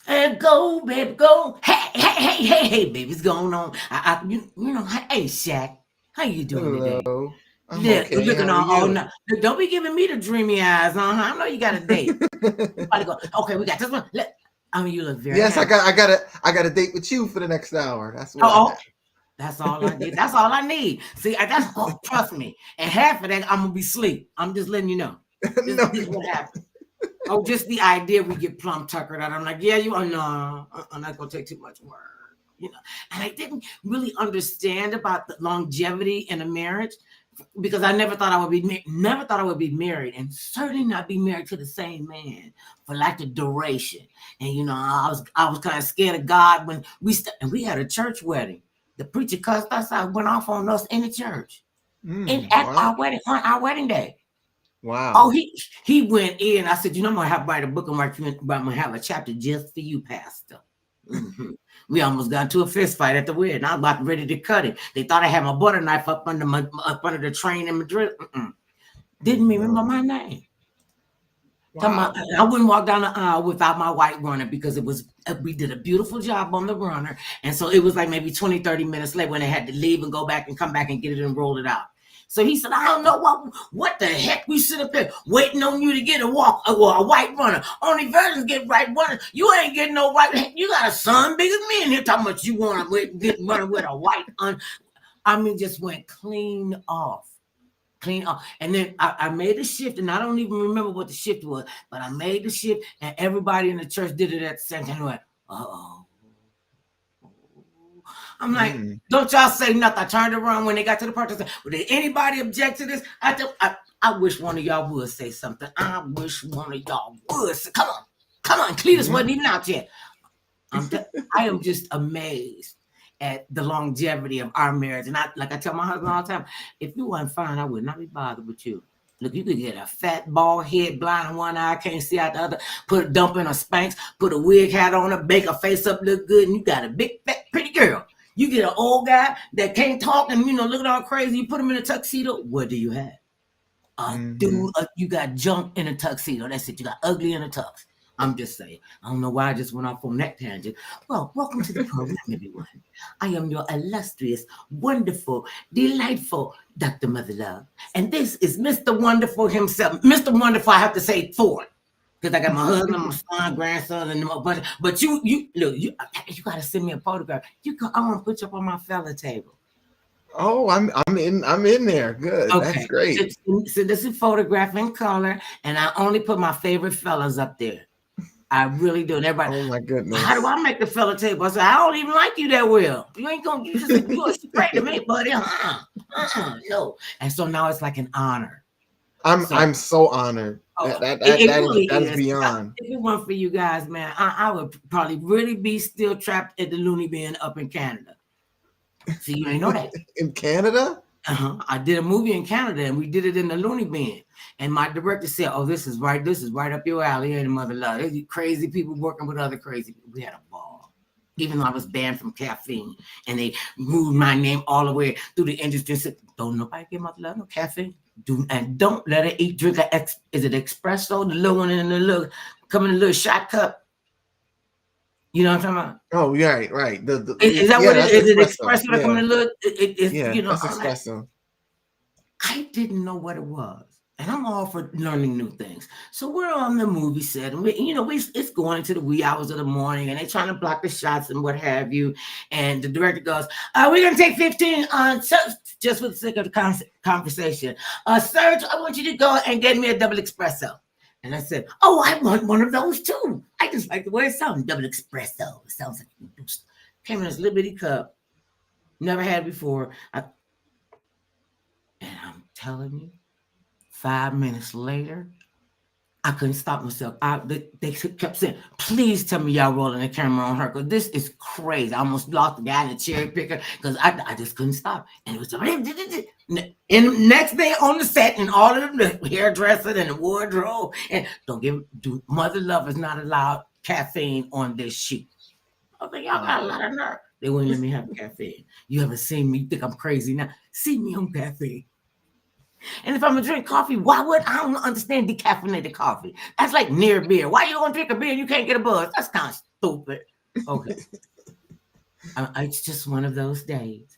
And go, baby, go. Hey, baby, what's going on? You know, hey, Shaq, how you doing today? Hello. I'm Yeah, okay. looking How are all you? night. Don't be giving me the dreamy eyes, I know you got a date. You probably go, okay, we got this one. I mean, you look very Yes, handsome. I got a date with you for the next hour. That's what I Oh, have. that's all I need. That's all I need. See, that's trust me. And half of that, I'm gonna be asleep. I'm just letting you know. No, This you is what won't. happened. Oh, just the idea we get plumb tuckered out. I'm like, yeah, you are no, I'm not gonna take too much work, you know. And I didn't really understand about the longevity in a marriage because I never thought I would be never thought I would be married, and certainly not be married to the same man for like the duration. And you know, I was kind of scared of God when and we had a church wedding. The preacher cussed us out, went off on us in the church, and at Wow. our wedding day. Oh, Wow. he went in. I said, you know, I'm gonna have to write a book and write you, but I'm gonna have a chapter just for you, Pastor. Mhm. We almost got into a fist fight at the wedding. I was about ready to cut it. They thought I had my butter knife up under the train in Madrid. Oh, Didn't remember no. my name. Wow. I wouldn't walk down the aisle without my white runner because it was we did a beautiful job on the runner. And so it was like maybe 20, 30 minutes late when they had to leave and go back and come back and get it and roll it out. So he said, I don't know what the heck we sit up here waiting on you to get a white runner. Only virgins get right runner. You ain't getting no white. You got a son bigger than me in here talking about you want to get running with a white I mean, just went clean off. Clean off. And then I made a shift, and I don't even remember what the shift was, but I made the shift, and everybody in the church did it at the same time. Went, uh-oh. I'm like, Mm. don't y'all say nothing. I turned around when they got to the part. I said, well, did anybody object to this? I wish one of y'all would say something. I wish one of y'all would say, come on. Cletus Mm. wasn't even out yet. I am just amazed at the longevity of our marriage. And I tell my husband all the time, if you weren't fine, I would not be bothered with you. Look, you could get a fat bald head, blind in one eye, can't see out the other, put a dump in a Spanx, put a wig hat on her, make her face up look good, and you got a big, fat, pretty girl. You get an old guy that can't talk and, you know, looking all crazy, you put him in a tuxedo, what do you have? Hmm. You got junk in a tuxedo. That's it. You got ugly in a tux. I'm just saying. I don't know why I just went off on that tangent. Well, welcome to the program, everyone. I am your illustrious, wonderful, delightful Dr. Mother Love. And this is Mr. Wonderful himself. Mr. Wonderful, I have to say for it. Because I got my husband, my son, grandson, and a bunch. But you look, you got to send me a photograph. I want to put you up on my fella table. Oh, I'm in there. Good. That's Okay. great. So this is photograph in color, and I only put my favorite fellas up there. I really do. And everybody, Oh my how do goodness. I make the fella table? I said, I don't even like you that well. You ain't gonna. You are straight to me, buddy. No. And so now it's like an honor. So I'm so honored. oh, it really That is is. beyond. If it weren't for you guys, man, I would probably really be still trapped at the loony bin up in Canada. See, you ain't know that. In Canada? I did a movie in Canada and we did it in the loony bin. And my director said, oh, this is right up your alley, ain't it, Mother Love? There's crazy people working with other crazy people. We had a ball. Even though I was banned from caffeine and they moved my name all the way through the industry and said, don't nobody give Mother Love no caffeine. Don't let her drink is it espresso, the little one in the little, come in a little shot cup. You know what I'm talking about? Oh, yeah, right. Is that Yeah, what it that's is? Is it espresso. espresso that come Yeah, in a little, yeah, you know, that's I'm like, espresso. I didn't know what it was. And I'm all for learning new things. So we're on the movie set, and it's going into the wee hours of the morning, and they're trying to block the shots and what have you. And the director goes, "We're gonna take 15 on just for the sake of the conversation. Serge, I want you to go and get me a double espresso." And I said, "Oh, I want one of those too. I just like the way it sounds, double espresso. It sounds like came in this little bitty cup, never had before. And I'm telling you." 5 minutes later, I couldn't stop myself. They kept saying, please tell me y'all rolling the camera on her because this is crazy. I almost lost the guy in the cherry picker because I just couldn't stop. And it was and next day on the set and all of the hairdresser and the wardrobe. And Mother Love is not allowed caffeine on this shoot. I was like, y'all got a lot of nerve. They wouldn't let me have caffeine. You haven't seen me. You think I'm crazy now? See me on caffeine. And if I'm gonna drink coffee, why would I don't understand decaffeinated coffee? That's like near beer. Why you gonna drink a beer and you can't get a buzz? That's constant. Stupid. Okay. It's just one of those days.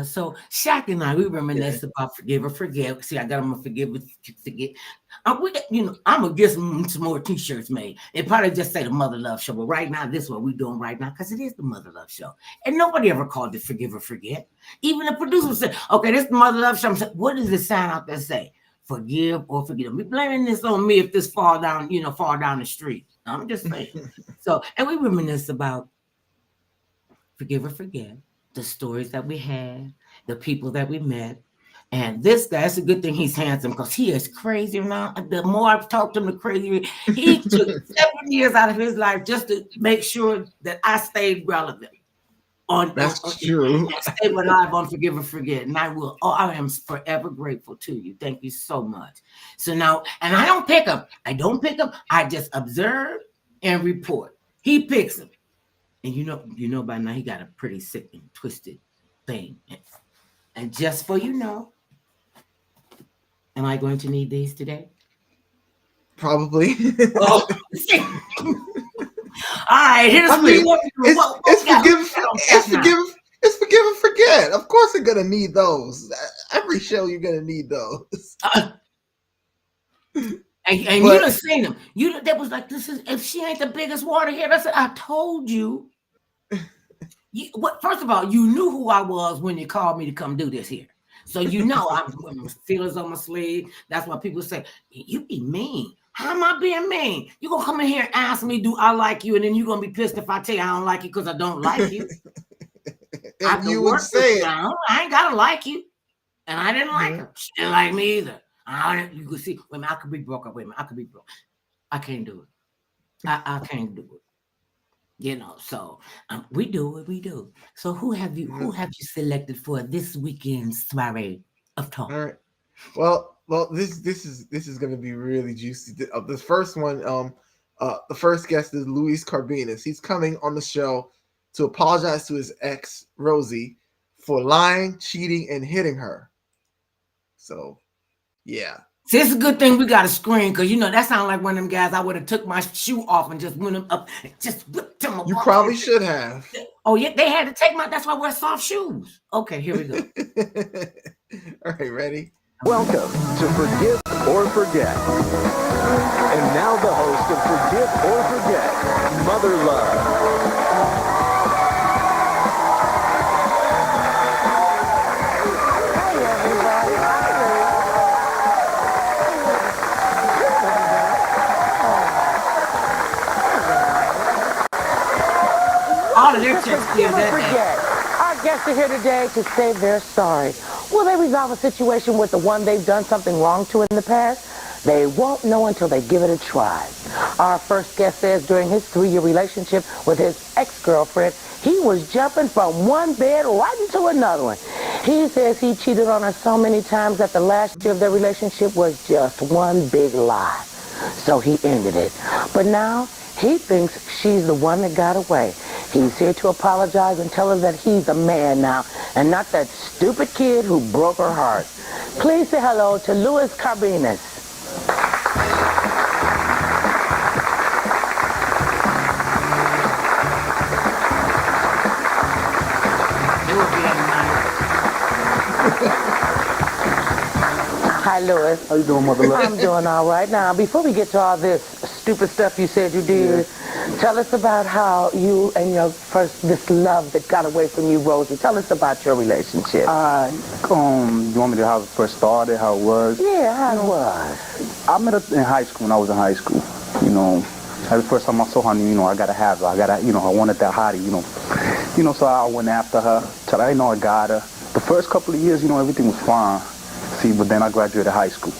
So Shaq and I, we Yeah. reminisce about forgive or forget. See, I got them a forgive or forget. I'm gonna get some more T-shirts made. It probably just say the Mother Love Show, but right now, this is what we're doing right now because it is the Mother Love Show, and nobody ever called it forgive or forget. Even the producer said, "Okay, this is the Mother Love Show." I'm saying, what does the sign out there say? Forgive or forget. We blaming this on me if this fall down the street. I'm just saying. So, and we reminisce about forgive or forget, the stories that we had, the people that we met. And this guy, it's a good thing he's handsome because he is crazy now. The more I've talked to him, the crazier. He took 7 years out of his life just to make sure that I stayed relevant That's and true. stay alive on Forgive and Forget. And I will, I am forever grateful to you. Thank you so much. So now, and I don't pick them. I just observe and report. He picks them. And you know by now he got a pretty sick and twisted thing. And just for am I going to need these today? Probably. Oh, all right. Here's I what you mean, want to do. What it's we got? it's forgive and forget. Of course, you're gonna need those. Every show, you're gonna need those. And you done seen them. That was like, this is, if she ain't the biggest waterhead. I said, I told you. First of all, you knew who I was when you called me to come do this here. So I'm putting my feelers on my sleeve. That's why people say, you be mean. How am I being mean? You gonna come in here and ask me, do I like you? And then you're gonna be pissed if I tell you I don't like you because I don't like you. I And can you would work say this it. down. I ain't gotta like you. And I didn't like her. She didn't like me either. You could see, wait a minute, I could be broke up. Wait a minute, I could be broke. I can't do it. I can't do it. So we do what we do. So who have you selected for this weekend's soiree of talk? All right. Well, this is going to be really juicy. This first one, the first guest is Luis Cardenas. He's coming on the show to apologize to his ex Rosie for lying, cheating, and hitting her. So, yeah. See, it's a good thing we got a screen because that sounds like one of them guys. I would have took my shoe off and just went up and just whipped them apart. You probably should have. Oh yeah, they had to take that's why I wear soft shoes. Okay, here we go. All right, ready? Welcome to Forgive or Forget. And now the host of Forgive or Forget, Mother Love. All of their checks clear that. Our guests are here today to say they're sorry. Will they resolve a situation with the one they've done something wrong to in the past? They won't know until they give it a try. Our first guest says during his 3-year relationship with his ex-girlfriend, he was jumping from one bed right into another one. He says he cheated on her so many times that the last year of their relationship was just one big lie. So he ended it. But now he thinks she's the one that got away. He's here to apologize and tell her that he's a man now and not that stupid kid who broke her heart. Please say hello to Luis Cardenas. Hi, Luis. How you doing, Mother Love? I'm doing all right. Now, before we get to all this stupid stuff you said you did, tell us about how you and this love that got away from you, Rosie. Tell us about your relationship. You want me to how it first started, how it was? Yeah, how it was. I met her in high school when I was in high school. The first time I saw her, I gotta have her. I wanted that hottie, so I went after her till I I got her. The first couple of years, everything was fine. See, but then I graduated high school.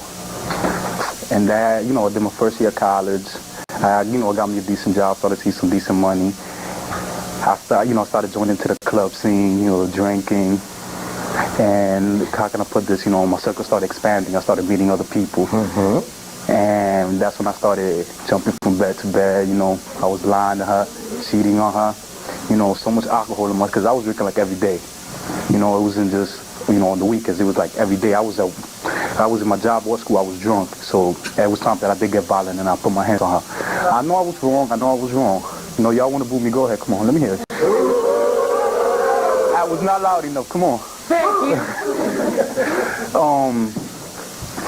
And that, I did my first year of college. I got me a decent job, started to see some decent money. I started joining into the club scene, drinking. And how can I put this, my circle started expanding. I started meeting other people. Mm-hmm. And that's when I started jumping from bed to bed, I was lying to her, cheating on her. So much alcohol in my, because I was drinking like every day. It wasn't just, on the weekends. It was like every day. I was in my job or school, I was drunk. So it was time that I did get violent and I put my hands on her. I know I was wrong. You know, y'all want to boo me? Go ahead. Come on, let me hear it. That was not loud enough. Come on. Thank you.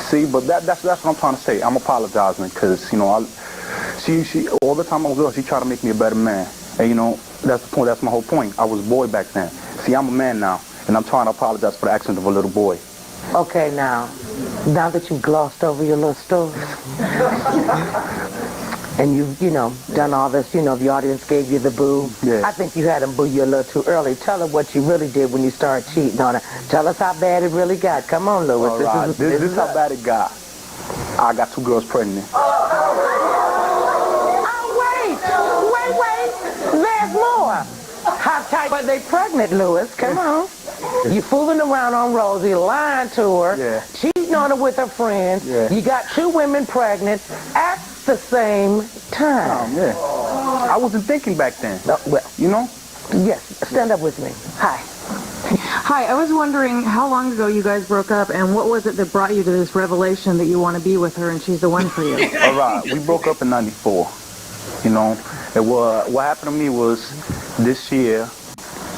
See, but that's what I'm trying to say. I'm apologizing because, you know, she all the time I was with her, she tried to make me a better man. And, you know, that's the point. That's my whole point. I was a boy back then. See, I'm a man now, and I'm trying to apologize for the actions of a little boy. Okay, now that you've glossed over your little story, and you've, you know, done all this, you know, the audience gave you the boo. Yeah. I think you had them boo you a little too early. Tell her what you really did when you started cheating on her. Tell us how bad it really got. Come on, Louis. All right. This is how bad it got. I got 2 girls pregnant. Wait. There's more. How tight are they pregnant, Louis? Come on. You fooling around on Rosie, lying to her, cheating on her with her friends. Yeah. You got 2 women pregnant at the same time. Yeah. I wasn't thinking back then. Well, you know? Yes. Stand up with me. Hi. Hi, I was wondering how long ago you guys broke up and what was it that brought you to this revelation that you want to be with her and she's the one for you? All right. We broke up in '94. You know, what happened to me was this year,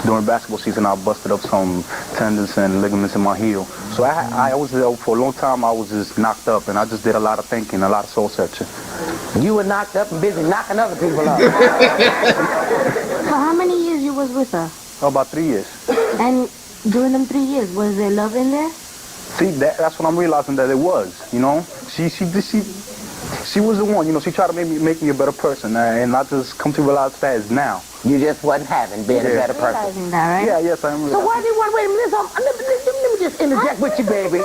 during basketball season, I busted up some tendons and ligaments in my heel. So I was there for a long time. I was just knocked up, and I just did a lot of thinking, a lot of soul searching. You were knocked up and busy knocking other people up. So how many years you was with her? Oh, about 3 years. And during them 3 years, was there love in there? See, that's what I'm realizing that it was. You know, she was the one. You know, she tried to make me a better person, and I just come to realize that is now. You just wasn't having being a better person. Realizing that, right? Yeah, yes, I am. So why do you want to wait a minute? Let me just interject with you, baby.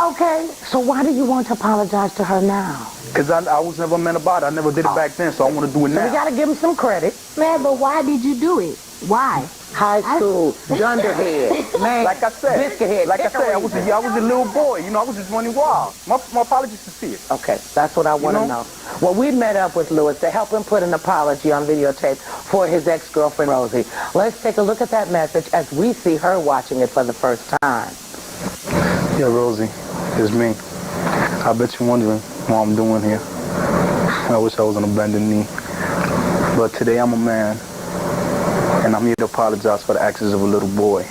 Okay. So why do you want to apologize to her now? Because I was never a man about it. I never did it back then, so I want to do it So we now. got to give him some credit. Man, but why did you do it? Why? High school, dunderhead, man, Like I said, biscuit head. I was a little boy. You know, I was just running wild. My apologies to see it. Okay, that's what I want to know. Well, we met up with Louis to help him put an apology on videotape for his ex-girlfriend, Rosie. Let's take a look at that message as we see her watching it for the first time. Yeah, Rosie, it's me. I bet you're wondering what I'm doing here. I wish I was on a bended knee. But today I'm a man, and I'm here to apologize for the actions of a little boy.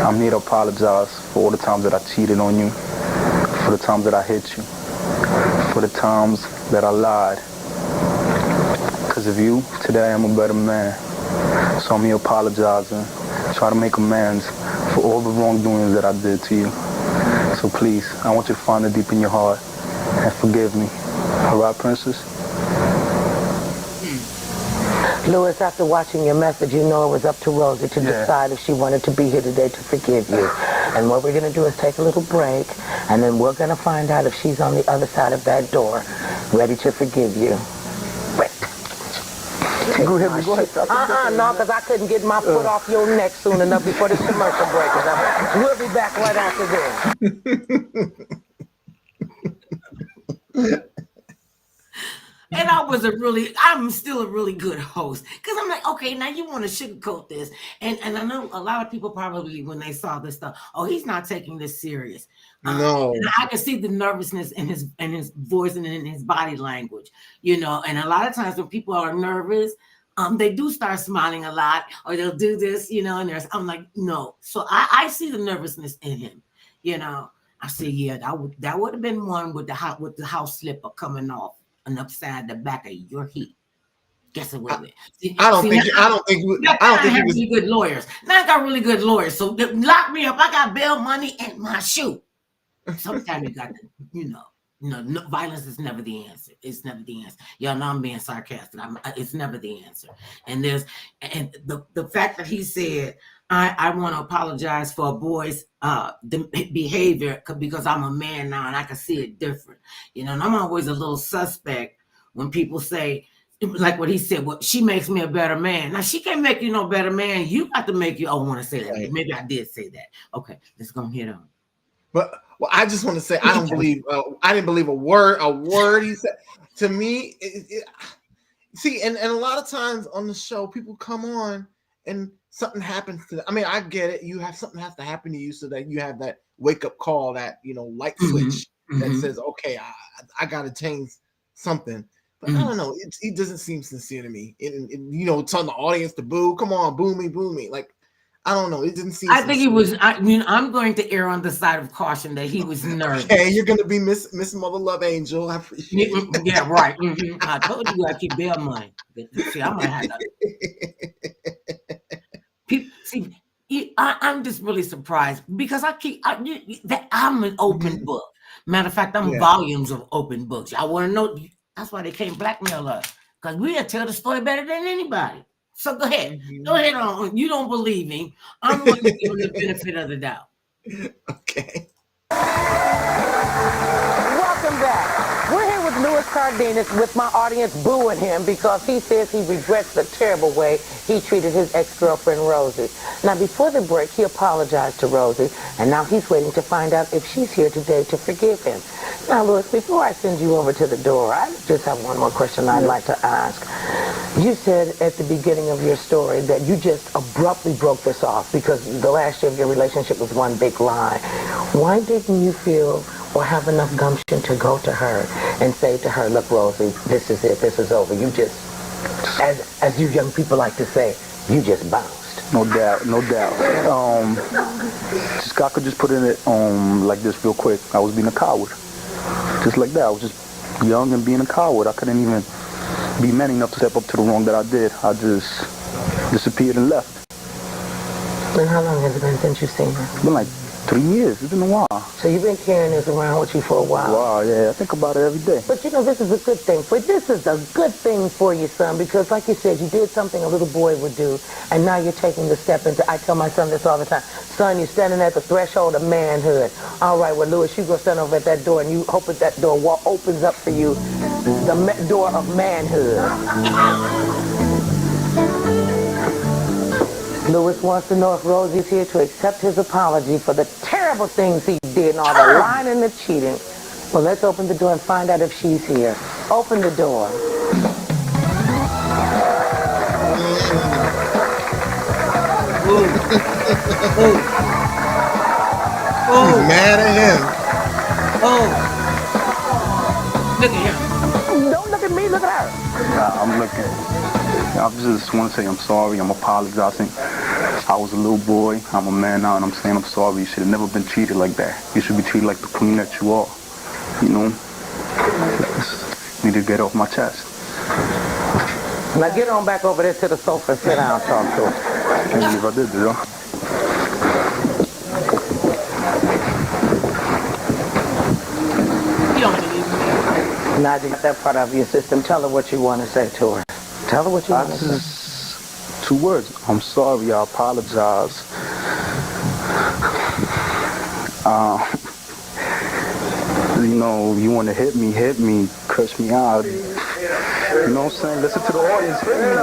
I'm here to apologize for all the times that I cheated on you, for the times that I hit you, for the times that I lied. Because of you, today I am a better man. So I'm here apologizing, try to make amends for all the wrongdoings that I did to you. So please, I want you to find it deep in your heart and forgive me. All right, princess? Louis, after watching your message, you know it was up to Rosie to decide if she wanted to be here today to forgive you. And what we're going to do is take a little break, and then we're going to find out if she's on the other side of that door, ready to forgive you. Wait. Go ahead. No, because I couldn't get my foot off your neck soon enough before this commercial break is up. We'll be back right after this. And I'm still a really good host. Because I'm like, okay, now you want to sugarcoat this. And I know a lot of people probably, when they saw this stuff, oh, he's not taking this serious. No. And I can see the nervousness in his voice and in his body language, you know. And a lot of times when people are nervous, they do start smiling a lot, or they'll do this, you know, and I'm like, no. So I see the nervousness in him, you know. I say, yeah, that would have been one with the house slipper coming off and upside the back of your head. Guess it would have been. I don't think he was really good lawyers. Now I got really good lawyers. So lock me up. I got bail money in my shoe. Sometimes you got to, no, violence is never the answer. It's never the answer. Y'all know I'm being sarcastic. It's never the answer. And the fact that he said, I want to apologize for a boy's behavior because I'm a man now and I can see it different. You know, and I'm always a little suspect when people say, like what he said, well, she makes me a better man. Now, she can't make you no better man. You got to make you, I want to say that. Right. Maybe I did say that. Okay, let's go hit on. But I just want to say, I didn't believe a word he said. To me, see, and a lot of times on the show, people come on and something happens to them. I mean, I get it. Something has to happen to you so that you have that wake up call, that light switch that says, okay, I got to change something. But I don't know. He doesn't seem sincere to me. And you know, telling the audience to boo. Come on, boo me. Like, I don't know. It didn't seem. I think he sincere. was. I mean, I'm going to err on the side of caution that he was nervous. Okay, you're gonna be Miss Mother Love Angel. I appreciate it. Yeah, right. I told you I keep bail money. See, I might have to. People, see, I'm just really surprised because I'm an open book. Matter of fact, I'm volumes of open books. I want to know. That's why they can't blackmail us, because we'll tell the story better than anybody. So go ahead. Go ahead on. You don't believe me. I'm going to give him the benefit of the doubt. Okay. Welcome back. We're here with Louis Cardenas with my audience booing him because he says he regrets the terrible way he treated his ex-girlfriend Rosie. Now, before the break, he apologized to Rosie, and now he's waiting to find out if she's here today to forgive him. Now, Louis, before I send you over to the door, I just have one more question I'd like to ask. You said at the beginning of your story that you just abruptly broke this off because the last year of your relationship was one big lie. Why didn't you feel or have enough gumption to go to her and say to her, look, Rosie, this is it, this is over. You just, as you young people like to say, you just bounced. No doubt. Scott could just put it like this real quick. I was being a coward. Just like that. I was just young and being a coward. I couldn't even be man enough to step up to the wrong that I did. I just disappeared and left. And how long has it been since you've seen her? It's been like 3 years. It's been a while. So you've been carrying this around with you for a while? Wow, yeah. I think about it every day. But you know, this is a good thing. This is a good thing for you, son, because like you said, you did something a little boy would do, and now you're taking the step into, I tell my son this all the time, son, you're standing at the threshold of manhood. All right, well, Louis, you go stand over at that door, and you hope that that door opens up for you, the door of manhood. Louis wants to know if Rosie's here to accept his apology for the terrible things he did and all the lying and the cheating. Well, let's open the door and find out if she's here. Open the door. He's mad at him. Look at him. Don't look at me, look at her. I'm looking. I just want to say I'm sorry. I'm apologizing. I was a little boy. I'm a man now, and I'm saying I'm sorry. You should have never been treated like that. You should be treated like the queen that you are. You know? Just need to get off my chest. Now get on back over there to the sofa and sit down and talk to her. Can't believe I did, yo. You don't believe me. Now you got that part of your system. Tell her what you want to say to her. Tell her what you want to say. Just 2 words. I'm sorry. I apologize. You know, you want to hit me, curse me out. You know what I'm saying? Listen to the audience. Hit me.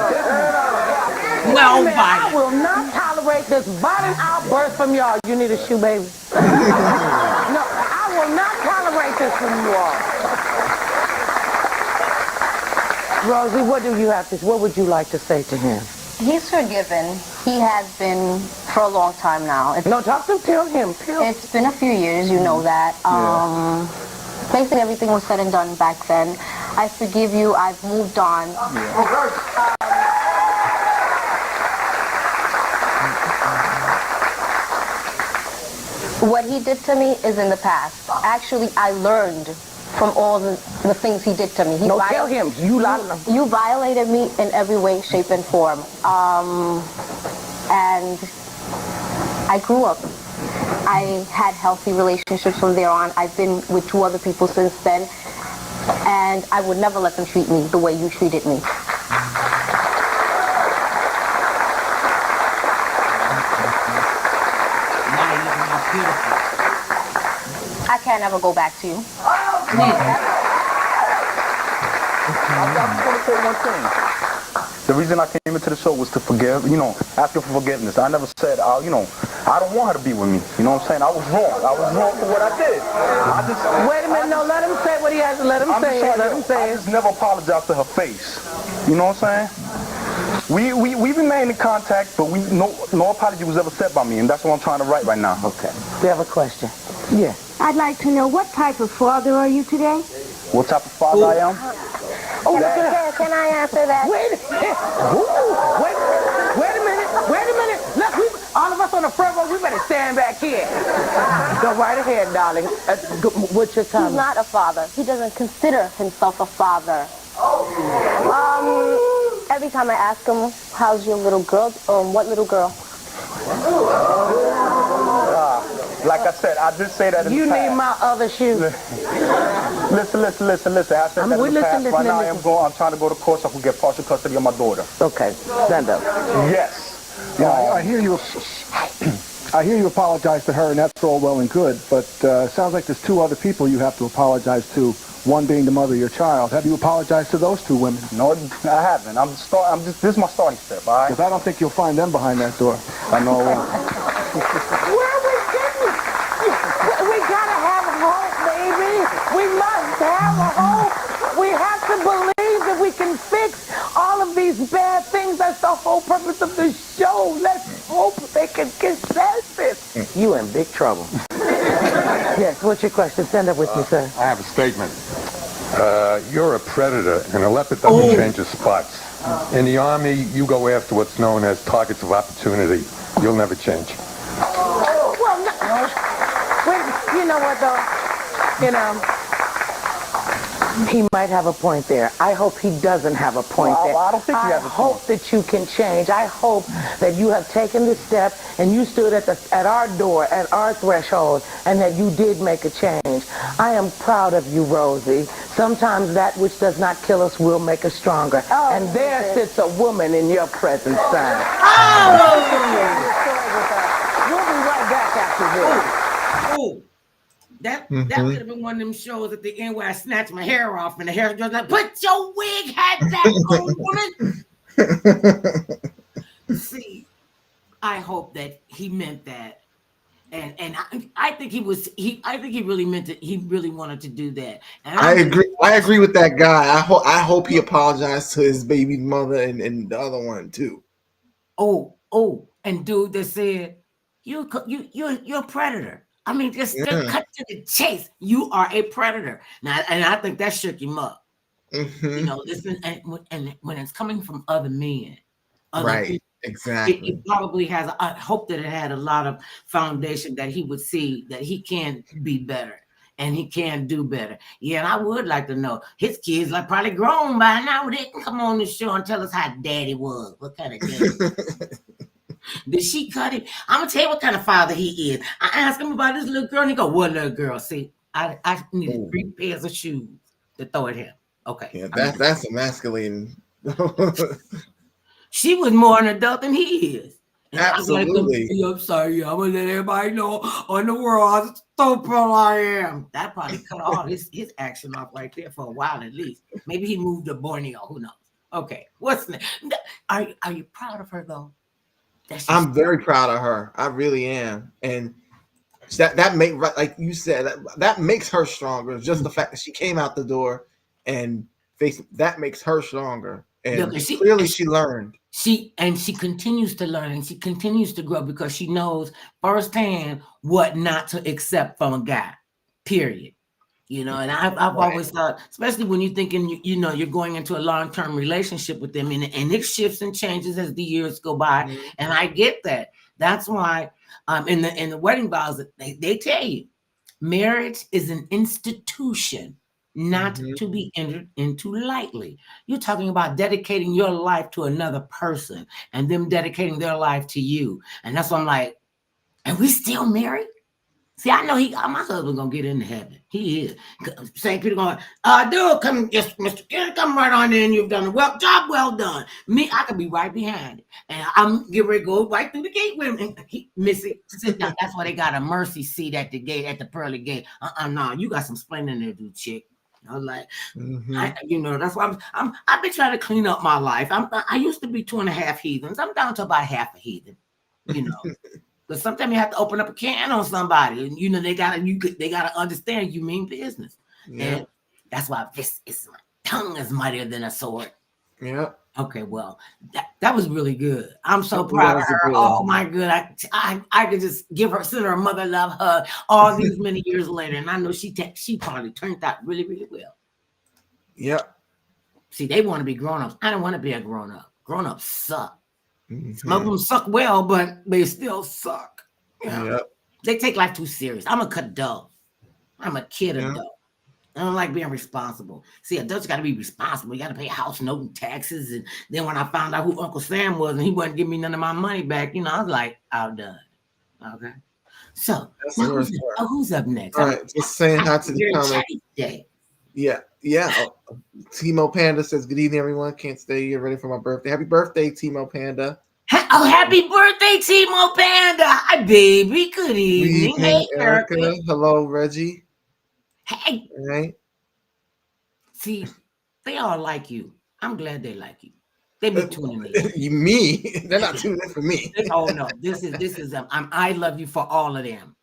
Well, I will not tolerate this violent outburst from y'all. You need a shoe, baby. No, I will not tolerate this from you all. Rosie, what would you like to say to him? He's forgiven. He has been for a long time now. No, tell him. It's been a few years, you know that. Basically, everything was said and done back then. I forgive you. I've moved on. What he did to me is in the past. Actually, I learned from all the things he did to me. Tell him. You violated me in every way, shape, and form. And I grew up. I had healthy relationships from there on. I've been with 2 other people since then. And I would never let them treat me the way you treated me. I can't ever go back to you. I'm going to say one thing. The reason I came into the show was to forgive, ask her for forgiveness. I never said, I don't want her to be with me. You know what I'm saying? I was wrong. I was wrong for what I did. Wait a minute, let him say what he has to let him say. I just never apologized to her face. You know what I'm saying? We remained in contact, but no apology was ever said by me, and that's what I'm trying to write right now. Okay. We have a question. Yes. I'd like to know, what type of father are you today? What type of father I am? Oh, Can I answer that? Wait a minute. Look, all of us on the front row, we better stand back here. Go right ahead, darling. What's your comment? He's not a father. He doesn't consider himself a father. Every time I ask him, how's your little girl? What little girl? Like I said, I did say that in You the past. need my other shoe. Listen. I said that in the past. Right now, I'm trying to go to court so I can get partial custody of my daughter. Okay, stand up. Yes. Yeah, I hear you. I hear you apologize to her, and that's all well and good. But sounds like there's two other people you have to apologize to. One being the mother of your child. Have you apologized to those two women? No, I haven't. This is my starting step, all right? Because I don't think you'll find them behind that door. I know. Where are we getting? We gotta have hope, baby. We must have a hope. We have to believe that we can fix all of these bad things. That's the whole purpose of the show. Let's hope they can get past this. You in big trouble. Yes, what's your question? Stand up with me, sir. I have a statement. You're a predator, and a leopard doesn't change his spots. In the Army, you go after what's known as targets of opportunity. You'll never change. Well, you know what, though? He might have a point there. I hope he doesn't have a point there. I don't think he has a point. I hope that you can change. I hope that you have taken the step and you stood at our door, at our threshold, and that you did make a change. I am proud of you, Rosie. Sometimes that which does not kill us will make us stronger. And there sits a woman in your presence, son. We'll be right back after this. Oh. That could have been one of them shows at the end where I snatched my hair off and the hairdresser like, put your wig hat back on, woman. See, I hope that he meant that. And I think I think he really meant it. He really wanted to do that. And I agree with that guy. I hope he apologized to his baby mother and the other one too. Oh, and dude that said, you're a predator. I mean, just cut to the chase. You are a predator. Now, and I think that shook him up. You know, listen, and when it's coming from other men, right? People, exactly. It probably has. I hope that it had a lot of foundation that he would see that he can be better and he can do better. Yeah, and I would like to know his kids like probably grown by now. They can come on the show and tell us how daddy was. What kind of daddy? Did she cut him? I'm gonna tell you what kind of father he is. I asked him about this little girl, and he go, "What little girl?" See, I needed 3 pairs of shoes to throw at him. Okay, yeah, that's emasculating. She was more an adult than he is. And absolutely. I'm sorry, I'm gonna let everybody know on the world how stupid I am. That probably cut all his action off right there for a while at least. Maybe he moved to Borneo. Who knows? Okay, what's next? Are you proud of her though? I'm very proud of her. I really am, and that make like you said that makes her stronger. Just the fact that she came out the door and that makes her stronger. And clearly she learned. She continues to learn and she continues to grow because she knows firsthand what not to accept from a guy. Period. You know, and I've always thought, especially when you're thinking, you're going into a long-term relationship with them, and it shifts and changes as the years go by. Mm-hmm. And I get that. That's why in the wedding vows, they tell you, marriage is an institution not to be entered into lightly. You're talking about dedicating your life to another person and them dedicating their life to you. And that's why I'm like, and we still married? See, I know my husband gonna get into heaven. He is. St. Peter going, dude, come, yes, Mr. Kenny, come right on in. You've done a job well done. Me, I could be right behind it. And I'm getting ready to go right through the gate with him. Missy, sit down. That's why they got a mercy seat at the gate, at the pearly gate. No, you got some splendor there, dude, chick. I was like, that's why I've been trying to clean up my life. I used to be 2.5 heathens. I'm down to about half a heathen, But sometimes you have to open up a can on somebody, and they gotta understand you mean business. Yeah. And that's why my tongue is mightier than a sword. Yeah. Okay, well, that was really good. I'm so proud of her. Oh my God, I could just send her a mother love hug all these many years later, and I know she probably turned out really, really well. Yep. See, they want to be grown-ups. I don't want to be a grown-up. Grown-ups suck. Mhm. Some of them suck well, but they still suck. Yeah. Yep. They take life too serious. I'm a adult. I'm a kid Yeah. adult. I don't like being responsible. See, adults got to be responsible. You got to pay a house note and taxes. And then when I found out who Uncle Sam was and he wasn't giving me none of my money back, I was like, I'm done. Okay. So, That's now the worst part. who's up next? All right, just saying hi to the Very comments. chatty today. Yeah. Timo Panda says, "Good evening, everyone. Can't stay here ready for my birthday. Happy birthday, Timo Panda." Oh, happy birthday, Timo Panda. Hi, baby. Good Good evening. evening, Hey, Erica. Erica. Hello, Reggie. Hey. All right. See, they all like you. I'm glad they like you. They be tuning in. Me? They're not tuning in for me. Oh no, this is I love you for all of them.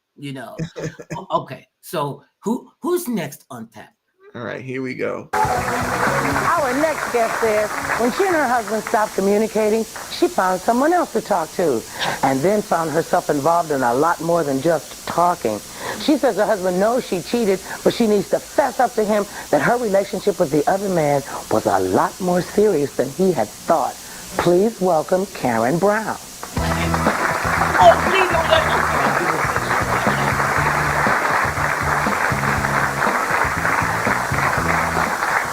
Okay, so who's next on tap? All right, here we go. Our next guest says when she and her husband stopped communicating, she found someone else to talk to and then found herself involved in a lot more than just talking. She says her husband knows she cheated, but she needs to fess up to him that her relationship with the other man was a lot more serious than he had thought. Please welcome Karen Brown. Oh, please don't let me.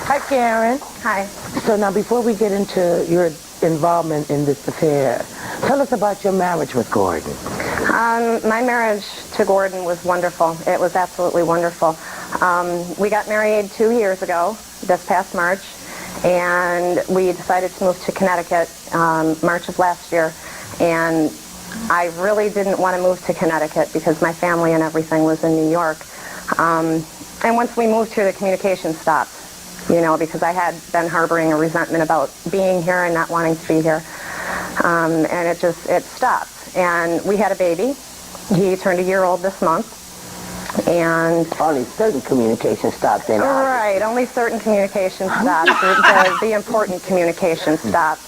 Hi, Karen. Hi. So now before we get into your involvement in this affair, tell us about your marriage with Gordon. My marriage to Gordon was wonderful. It was absolutely wonderful. We got married 2 years ago, this past March, and we decided to move to Connecticut March of last year. And I really didn't want to move to Connecticut because my family and everything was in New York. And once we moved here, the communication stopped, because I had been harboring a resentment about being here and not wanting to be here. And it stopped. And we had a baby. He turned 1 year old this month. And Only certain communication stopped in. right, only certain communication stopped. The important communication stopped.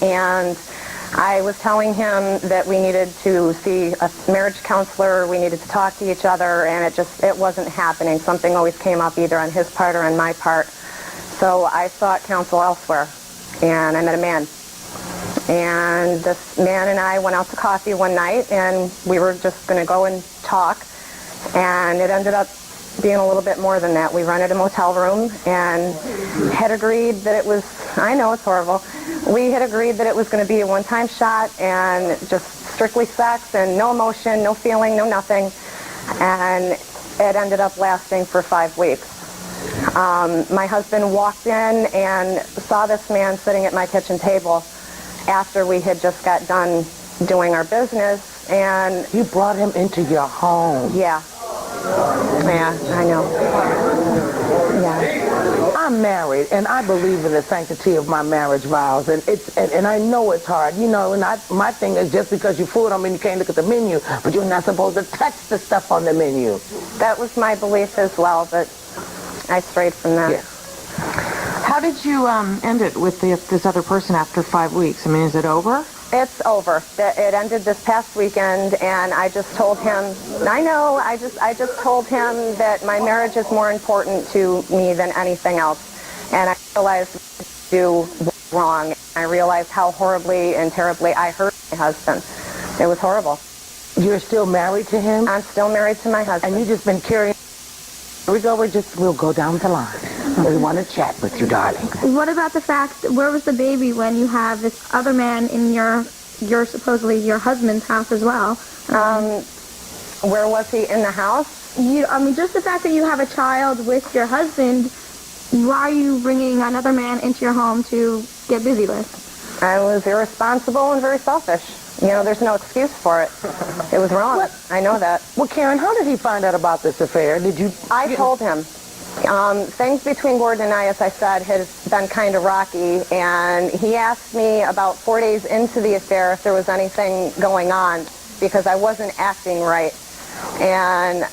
And I was telling him that we needed to see a marriage counselor, we needed to talk to each other, and it wasn't happening. Something always came up either on his part or on my part. So I sought counsel elsewhere, and I met a man. And this man and I went out to coffee one night, and we were just going to go and talk, and it ended up being a little bit more than that. We rented a motel room and had agreed that it was, I know it's horrible, we had agreed that it was going to be a one-time shot and just strictly sex and no emotion, no feeling, no nothing. And it ended up lasting for 5 weeks. My husband walked in and saw this man sitting at my kitchen table after we had just got done doing our business, and You brought him into your home. yeah, I know. Yeah. I'm married, and I believe in the sanctity of my marriage vows, and I know it's hard, and my thing is just because you fool don't mean you can't look at the menu, but you're not supposed to touch the stuff on the menu. That was my belief as well, but I strayed from that. Yeah. How did you end it with this other person after 5 weeks? I mean, is it over? It's over. It ended this past weekend, and I just told him, I just told him that my marriage is more important to me than anything else. And I realized what I do wrong. I realized how horribly and terribly I hurt my husband. It was horrible. You're still married to him? I'm still married to my husband. And you just been carrying... Here we go, we'll go down the line. We want to chat with you, darling. What about the fact, where was the baby when you have this other man in your supposedly your husband's house as well? Where was he in the house? Just the fact that you have a child with your husband, why are you bringing another man into your home to get busy with? I was irresponsible and very selfish. There's no excuse for it. It was wrong. What? I know that. Well, Karen, how did he find out about this affair? I told him. Things between Gordon and I, as I said, has been kind of rocky, and he asked me about 4 days into the affair if there was anything going on, because I wasn't acting right, and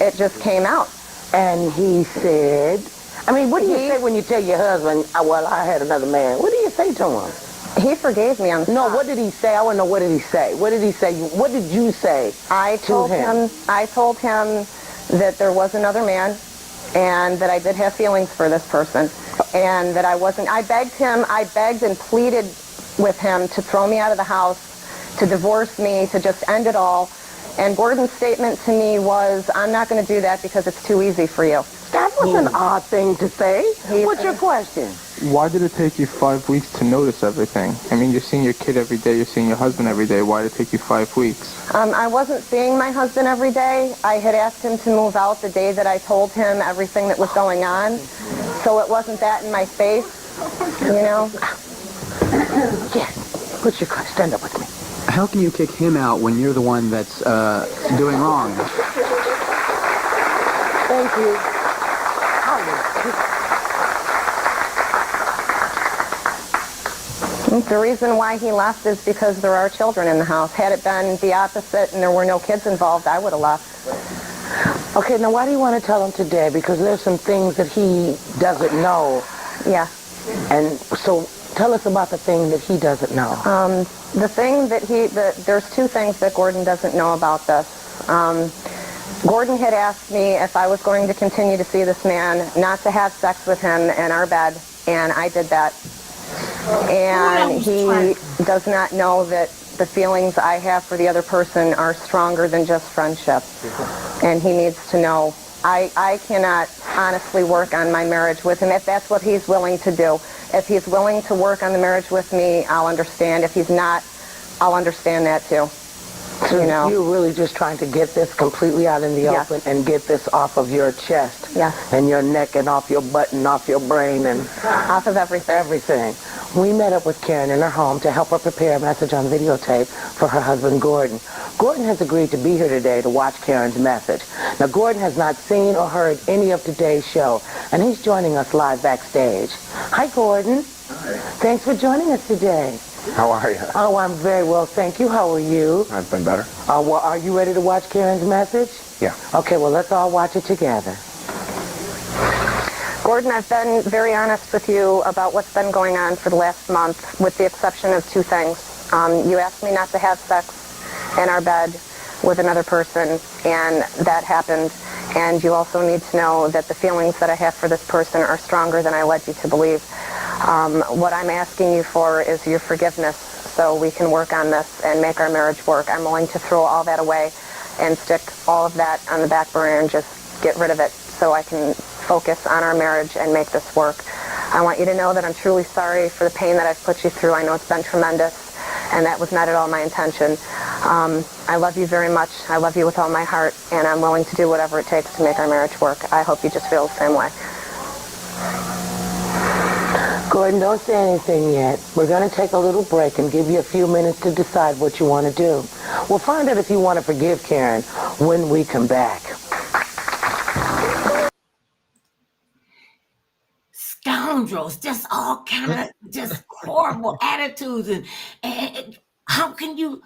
it just came out. And he said... what do you say when you tell your husband, I had another man? What do you say to him? He forgave me on the spot. No, what did he say? I want to know, what did he say? What did he say? What did you say I told him that there was another man, and that I did have feelings for this person. and that I wasn't. I begged and pleaded with him to throw me out of the house, to divorce me, to just end it all. And Gordon's statement to me was, I'm not going to do that because it's too easy for you. That was an odd thing to say. What's your question? Why did it take you 5 weeks to notice everything? I mean, you're seeing your kid every day, you're seeing your husband every day. Why did it take you 5 weeks? I wasn't seeing my husband every day. I had asked him to move out the day that I told him everything that was going on. So it wasn't that in my face, you know? Yes. What's your question? Stand up with me. How can you kick him out when you're the one that's doing wrong? Thank you. The reason why he left is because there are children in the house. Had it been the opposite and there were no kids involved, I would have left. Okay, now why do you want to tell him today? Because there's some things that he doesn't know. Yeah. And so tell us about the thing that he doesn't know. The thing that there's two things that Gordon doesn't know about this. Gordon had asked me if I was going to continue to see this man, not to have sex with him in our bed, and I did that. And he does not know that the feelings I have for the other person are stronger than just friendship. And he needs to know. I cannot honestly work on my marriage with him if that's what he's willing to do. If he's willing to work on the marriage with me, I'll understand. If he's not, I'll understand that too. So you know, you're really just trying to get this completely out in the Yes. open and get this off of your chest. Yes. And your neck and off your butt and off your brain and off of everything. Everything. We met up with Karen in her home to help her prepare a message on videotape for her husband, Gordon. Gordon has agreed to be here today to watch Karen's message. Now, Gordon has not seen or heard any of today's show, and he's joining us live backstage. Hi, Gordon. Hi. Thanks for joining us today. How are you? Oh, I'm very well, thank you. How are you? I've been better. Well, are you ready to watch Karen's message? Yeah. Okay, well, let's all watch it together. Gordon, I've been very honest with you about what's been going on for the last month, with the exception of two things. You asked me not to have sex in our bed with another person, and that happened. And you also need to know that the feelings that I have for this person are stronger than I led you to believe. What I'm asking you for is your forgiveness so we can work on this and make our marriage work. I'm willing to throw all that away and stick all of that on the back burner and just get rid of it so I can focus on our marriage and make this work. I want you to know that I'm truly sorry for the pain that I've put you through. I know it's been tremendous, and that was not at all my intention. I love you very much. I love you with all my heart, and I'm willing to do whatever it takes to make our marriage work. I hope you just feel the same way. Gordon, don't say anything yet. We're going to take a little break and give you a few minutes to decide what you want to do. We'll find out if you want to forgive Karen when we come back. Scoundrels, just all kind of just horrible attitudes, and how can you?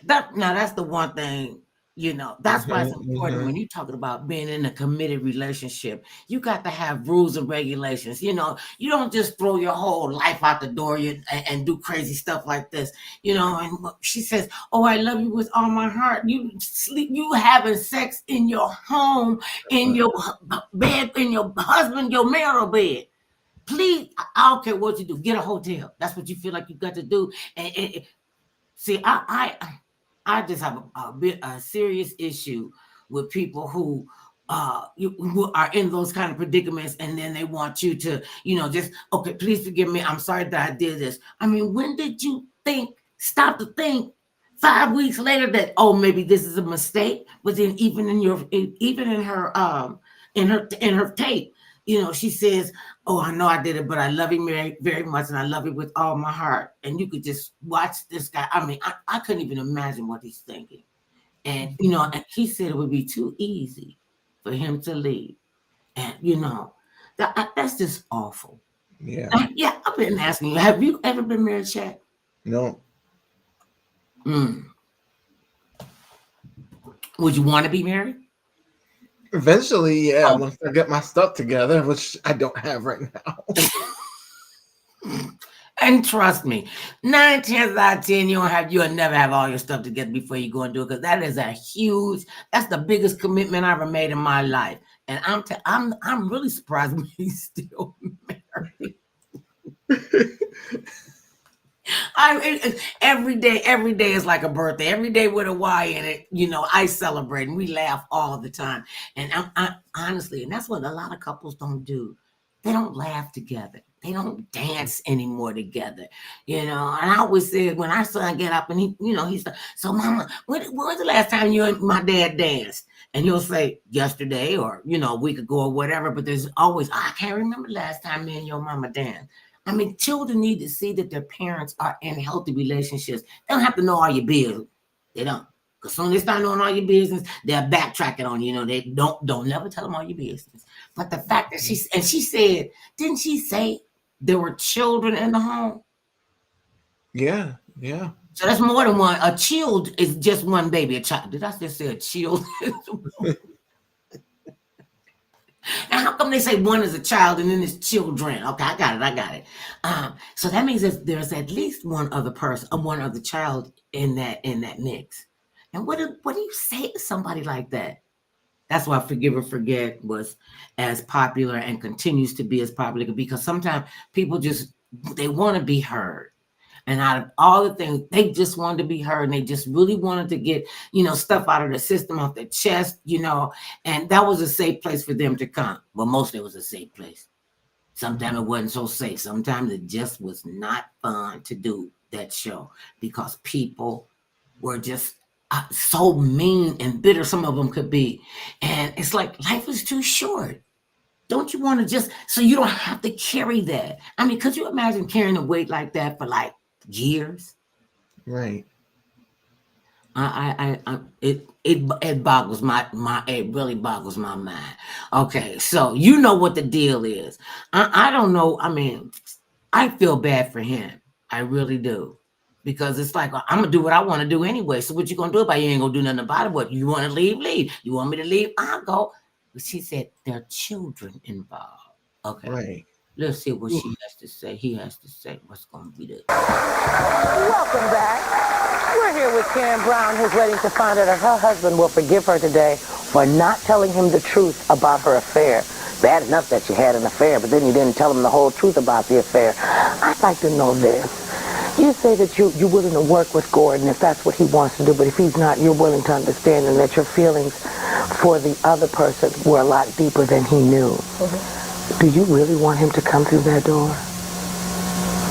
That's the one thing, that's why it's important when you're talking about being in a committed relationship. You got to have rules and regulations. You don't just throw your whole life out the door and do crazy stuff like this. And she says, "Oh, I love you with all my heart." You having sex in your home, in your bed, in your husband, your marital bed. Please, I don't care what you do. Get a hotel. That's what you feel like you got to do. And see, I just have a serious issue with people who who are in those kind of predicaments, and then they want you to, just, okay, please forgive me. I'm sorry that I did this. I mean, when did you stop to think 5 weeks later that, oh, maybe this is a mistake? But then even in her tape, she says, "Oh, I know I did it, but I love him very, very much, and I love him with all my heart." And you could just watch this guy. I mean, I couldn't even imagine what he's thinking. And, and he said it would be too easy for him to leave. And, that's just awful. Yeah. Yeah, I've been asking you, have you ever been married, Shaq? No. Would you want to be married? Eventually, yeah, once I get my stuff together, which I don't have right now. And trust me, 9 chances out of 10, you'll never have all your stuff together before you go and do it, because that is that's the biggest commitment I ever made in my life. And I'm really surprised when he's still married. Every day is like a birthday. Every day with a Y in it, I celebrate and we laugh all the time. And I honestly, and that's what a lot of couples don't do. They don't laugh together. They don't dance anymore together. And I always said when our son get up and he's like, so mama, when was the last time you and my dad danced? And he'll say yesterday or, a week ago or whatever. But there's always, I can't remember the last time me and your mama danced. I mean, children need to see that their parents are in healthy relationships. They don't have to know all your business. They don't. Because soon as they start knowing all your business, they're backtracking on you. They don't never tell them all your business. But the fact that she said, didn't she say there were children in the home? Yeah. So that's more than one. A child is just one baby. A child. Did I just say a child? And how come they say one is a child and then there's children? Okay, I got it. So that means there's at least one other person, one other child in that mix. And what do you say to somebody like that? That's why Forgive or Forget was as popular and continues to be as popular, because sometimes people they want to be heard. And out of all the things, they just wanted to be heard, and they just really wanted to get, stuff out of the system, off their chest, and that was a safe place for them to come. But mostly it was a safe place. Sometimes it wasn't so safe. Sometimes it just was not fun to do that show because people were just so mean and bitter. Some of them could be. And it's like, life is too short. Don't you want to so you don't have to carry that? I mean, could you imagine carrying a weight like that for years? Right. It boggles it really boggles my mind. Okay, so you know what the deal is. I don't know. I mean, I feel bad for him. I really do. Because it's like, I'm gonna do what I want to do anyway. So what you gonna do about it? You ain't gonna do nothing about it. What, you want to leave? You want me to leave? I'll go. But she said there are children involved. Okay. Right. Let's see what she has to say. He has to say what's going to be the. Welcome back. We're here with Karen Brown, who's waiting to find out if her husband will forgive her today for not telling him the truth about her affair. Bad enough that you had an affair, but then you didn't tell him the whole truth about the affair. I'd like to know this. You say that you're willing to work with Gordon if that's what he wants to do, but if he's not, you're willing to understand, and that your feelings for the other person were a lot deeper than he knew. Mm-hmm. Do you really want him to come through that door?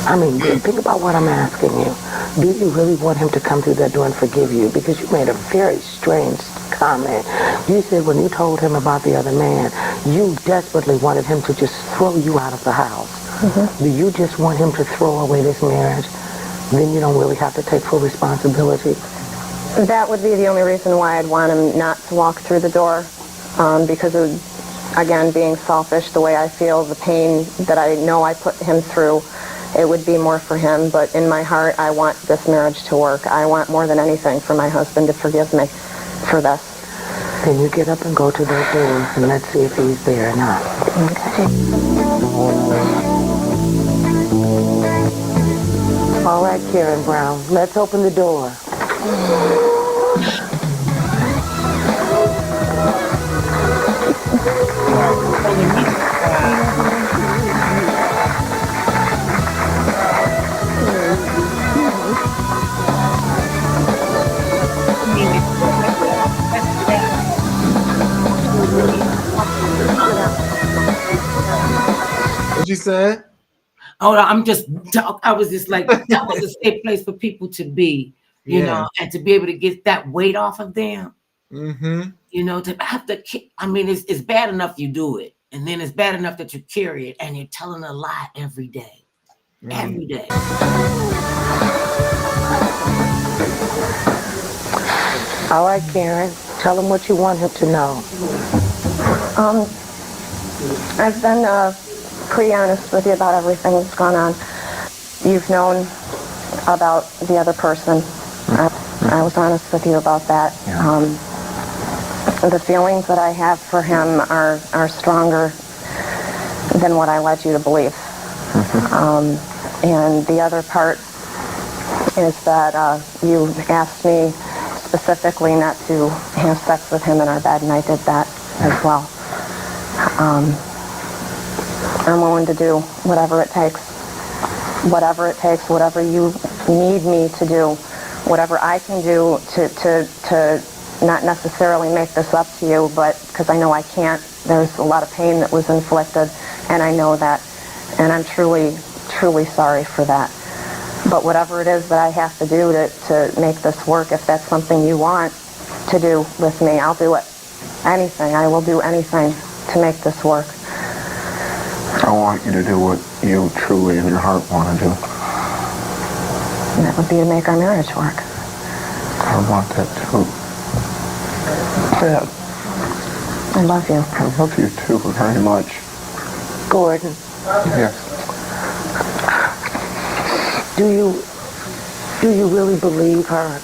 I mean, think about what I'm asking you. Do you really want him to come through that door and forgive you? Because you made a very strange comment. You said when you told him about the other man, you desperately wanted him to just throw you out of the house. Mm-hmm. Do you just want him to throw away this marriage? Then you don't really have to take full responsibility. That would be the only reason why I'd want him not to walk through the door, because of, again, being selfish, the way I feel, the pain that I know I put him through, it would be more for him. But in my heart, I want this marriage to work. I want more than anything for my husband to forgive me for this. Then you get up and go to that door, and let's see if he's there or not. Okay. All right, Karen Brown, let's open the door. What you said? Oh, I was just like, that was a safe place for people to be, you know, and to be able to get that weight off of them. Mm-hmm. You know, to have to, I mean, it's bad enough you do it. And then it's bad enough that you carry it and you're telling a lie every day. Right. Every day. All right, Karen, tell him what you want him to know. I've been pretty honest with you about everything that's gone on. You've known about the other person. I was honest with you about that. Yeah. The feelings that I have for him are stronger than what I led you to believe. And the other part is that you asked me specifically not to have sex with him in our bed, and I did that as well. I'm willing to do whatever it takes. Whatever it takes, whatever you need me to do, whatever I can do to not necessarily make this up to you, but because I know I can't. There's a lot of pain that was inflicted, and I know that, and I'm truly, truly sorry for that. But whatever it is that I have to do to make this work, if that's something you want to do with me, I'll do it. Anything. I will do anything to make this work. I want you to do what you truly in your heart want to do. And that would be to make our marriage work. I want that too. Dad. I love you. I love you too very much. Gordon. Yes. Do you really believe her?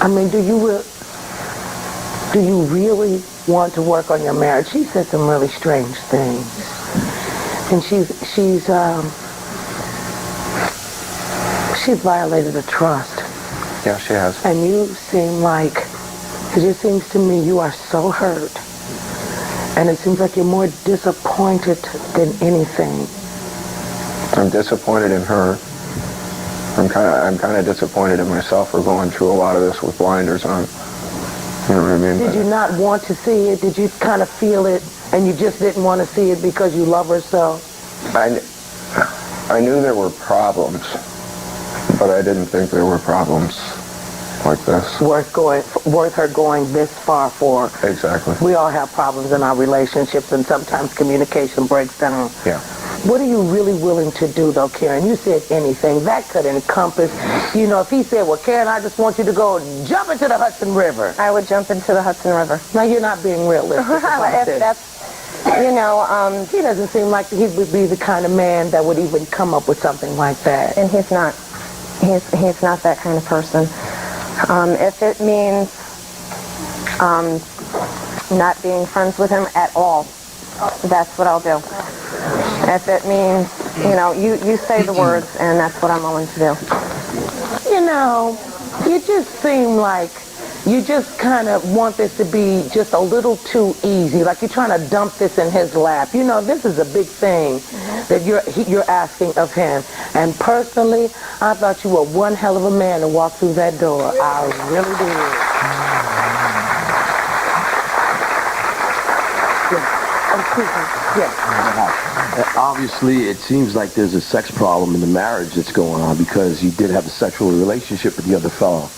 I mean, do you really want to work on your marriage? She said some really strange things, and she's violated a trust. Yeah, she has. And you seem like, it just seems to me you are so hurt, and it seems like you're more disappointed than anything. I'm disappointed in her. I'm kind of disappointed in myself for going through a lot of this with blinders on. You know what I mean? Did you not want to see it? Did you kind of feel it, and you just didn't want to see it because you love her so? I knew there were problems, but I didn't think there were problems like this. Worth her going this far for. Exactly. We all have problems in our relationships, and sometimes communication breaks down. Yeah. What are you really willing to do, though, Karen? You said anything. That could encompass, if he said, well, Karen, I just want you to go jump into the Hudson River. I would jump into the Hudson River. Now, you're not being realistic about this. That's, he doesn't seem like he would be the kind of man that would even come up with something like that. And he's not. He's not that kind of person. If it means not being friends with him at all, that's what I'll do. If it means, you say the words, and that's what I'm willing to do. You just seem like you just kind of want this to be just a little too easy, like you're trying to dump this in his lap. This is a big thing that you're asking of him. And personally, I thought you were one hell of a man to walk through that door. I really did. Obviously, it seems like there's a sex problem in the marriage that's going on because you did have a sexual relationship with the other fellow.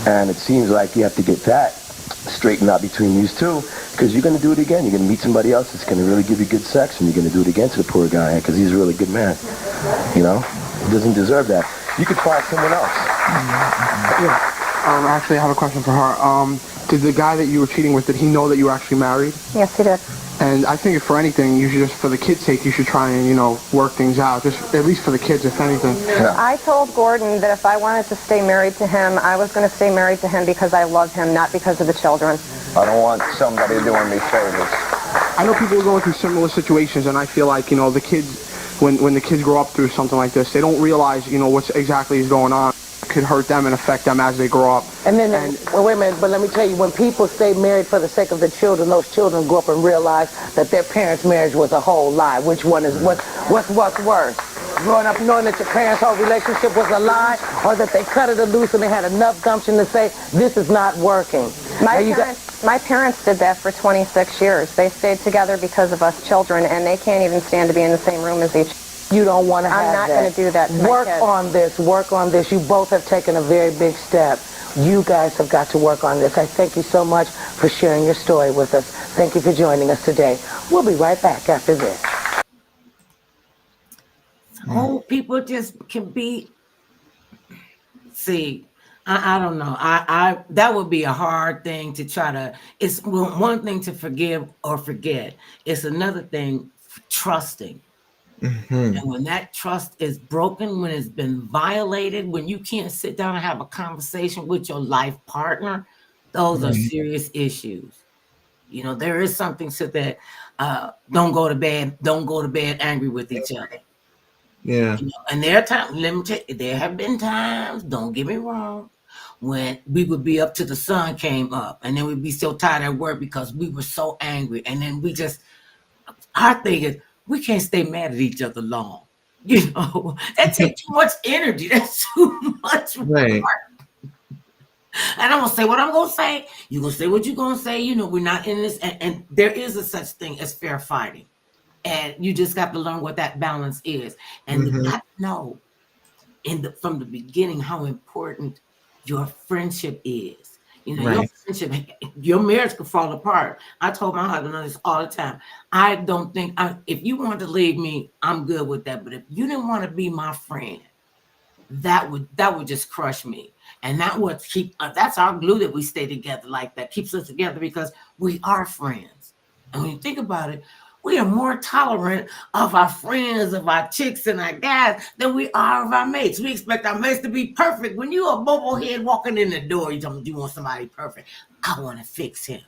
And it seems like you have to get that straightened out between these two because you're going to do it again. You're going to meet somebody else that's going to really give you good sex, and you're going to do it again to the poor guy because he's a really good man. He doesn't deserve that. You could find someone else. Actually, I have a question for her. Did the guy that you were cheating with, did he know that you were actually married? Yes, he did. And I think if for anything, you should just, for the kids' sake, you should try and, work things out. Just at least for the kids, if anything. Yeah. I told Gordon that if I wanted to stay married to him, I was going to stay married to him because I love him, not because of the children. I don't want somebody doing me favors. I know people are going through similar situations, and I feel like, the kids, when the kids grow up through something like this, they don't realize, what exactly is going on. It could hurt them and affect them as they grow up. And then, wait a minute, but let me tell you, when people stay married for the sake of the children, those children grow up and realize that their parents' marriage was a whole lie. Which one is what's worse? Growing up knowing that your parents' whole relationship was a lie, or that they cut it loose and they had enough gumption to say, this is not working. My parents did that for 26 years. They stayed together because of us children, and they can't even stand to be in the same room as each other. You don't want to have that. I'm not going to do that to Work my kids. Work on this. You both have taken a very big step. You guys have got to work on this. I thank you so much for sharing your story with us. Thank you for joining us today. We'll be right back after this. People just can be. See, I don't know. I that would be a hard thing to try to. It's one thing to forgive or forget. It's another thing trusting. Mm-hmm. And when that trust is broken, when it's been violated, when you can't sit down and have a conversation with your life partner, those are serious issues. There is something to that. Don't go to bed angry with each other. Yeah. And there are times, let me tell you, there have been times, don't get me wrong, when we would be up till the sun came up, and then we'd be so tired at work because we were so angry. And then our thing is, we can't stay mad at each other long. You know, that takes too much energy. That's too much work. Right. And I'm gonna say what I'm gonna say. You're gonna say what you're gonna say. You know, we're not in this, and there is a such thing as fair fighting. And you just got to learn what that balance is. And you got to know from the beginning how important your friendship is. You know, your friendship, your marriage could fall apart. I told my husband this all the time. I don't think, if you want to leave me, I'm good with that. But if you didn't want to be my friend, that would just crush me. And that would that's our glue that we stay together like that, keeps us together because we are friends. And when you think about it, we are more tolerant of our friends, of our chicks and our guys than we are of our mates. We expect our mates to be perfect. When you a bobo head walking in the door, you want somebody perfect. I want to fix him.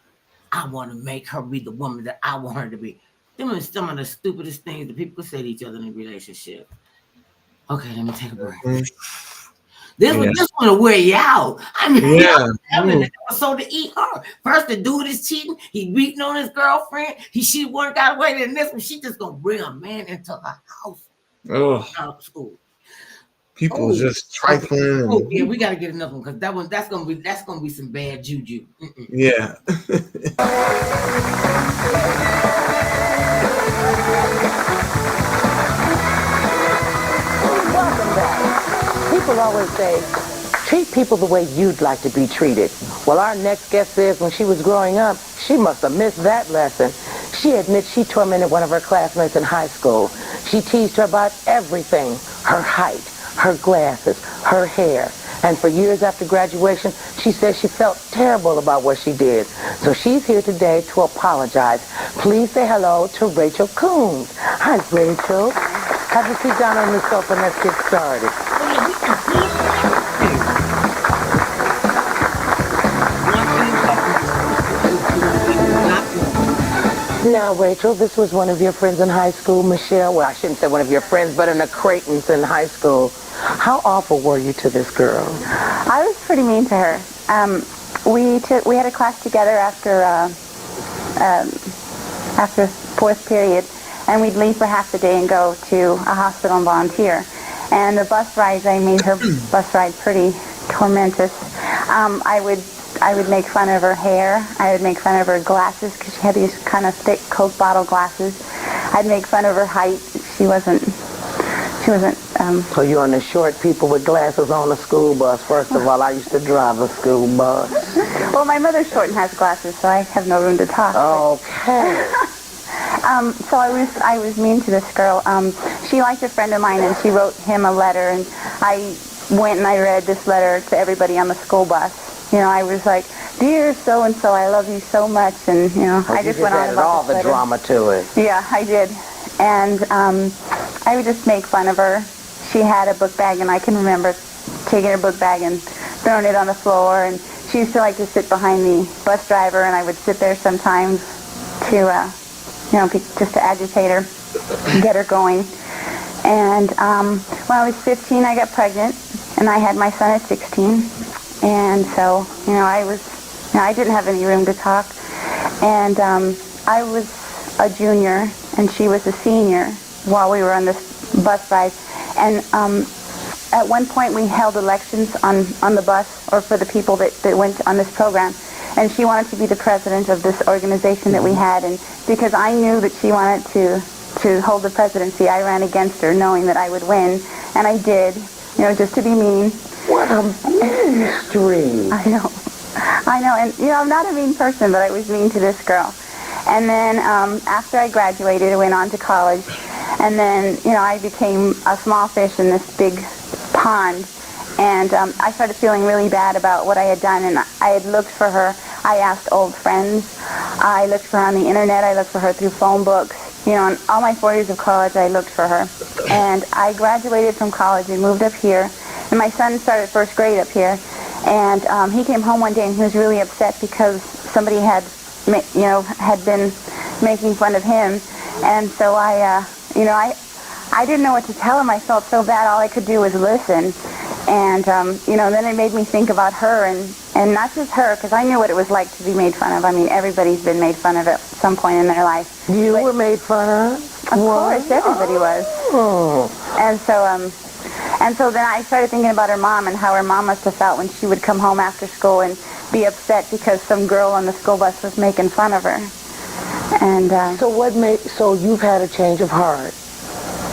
I want to make her be the woman that I want her to be. Them are some of the stupidest things that people say to each other in a relationship. Okay, let me take a break. This one will wear you out. I mean, having an episode to eat her. First, the dude is cheating. He beating on his girlfriend. She one got away. Then this one, she just gonna bring a man into her house. Out of school. People just trifling. Okay. Yeah, we gotta get another one because that's gonna be some bad juju. Yeah. Welcome back. People always say, treat people the way you'd like to be treated. Well, our next guest says when she was growing up, she must have missed that lesson. She admits she tormented one of her classmates in high school. She teased her about everything, her height, her glasses, her hair. And for years after graduation, she says she felt terrible about what she did. So she's here today to apologize. Please say hello to Rachel Coons. Hi, Rachel. Have a seat down on the sofa and let's get started. Now, Rachel, this was one of your friends in high school, Michelle. Well, I shouldn't say one of your friends, but an acquaintance in high school. How awful were you to this girl? I was pretty mean to her. We had a class together after fourth period, and we'd leave for half the day and go to a hospital and volunteer. And the bus rides, I made her bus ride pretty tormentous. I would make fun of her hair. I would make fun of her glasses because she had these kind of thick Coke bottle glasses. I'd make fun of her height. She wasn't. So you're on the short people with glasses on the school bus. First of all, I used to drive a school bus. Well, my mother's short and has glasses, so I have no room to talk. Okay. So I was mean to this girl. She liked a friend of mine, and she wrote him a letter, and I went and I read this letter to everybody on the school bus. You know, I was like, "Dear so-and-so, I love you so much," and, you know, I just went on about all the drama to it. Yeah, I did. And I would just make fun of her. She had a book bag, and I can remember taking her book bag and throwing it on the floor, and she used to like to sit behind the bus driver, and I would sit there sometimes to, you know, just to agitate her, get her going. And when I was 15, I got pregnant, and I had my son at 16. And so, you know, I didn't have any room to talk. And I was a junior, and she was a senior while we were on this bus ride. And at one point, we held elections on the bus, or for the people that went on this program. And she wanted to be the president of this organization that we had. And because I knew that she wanted to hold the presidency, I ran against her, knowing that I would win. And I did, you know, just to be mean. What a mystery. I know. And, you know, I'm not a mean person, but I was mean to this girl. And then after I graduated, I went on to college. And then, you know, I became a small fish in this big pond. And I started feeling really bad about what I had done. And I had looked for her. I asked old friends. I looked for her on the internet. I looked for her through phone books. You know, in all my 4 years of college, I looked for her. And I graduated from college and moved up here. And my son started first grade up here. And he came home one day and he was really upset because somebody had been making fun of him. And so I didn't know what to tell him. I felt so bad. All I could do was listen. And, then it made me think about her and not just her, because I knew what it was like to be made fun of. I mean, everybody's been made fun of at some point in their life. You were made fun of? Of course, everybody was. And so then I started thinking about her mom and how her mom must have felt when she would come home after school and be upset because some girl on the school bus was making fun of her. And so you've had a change of heart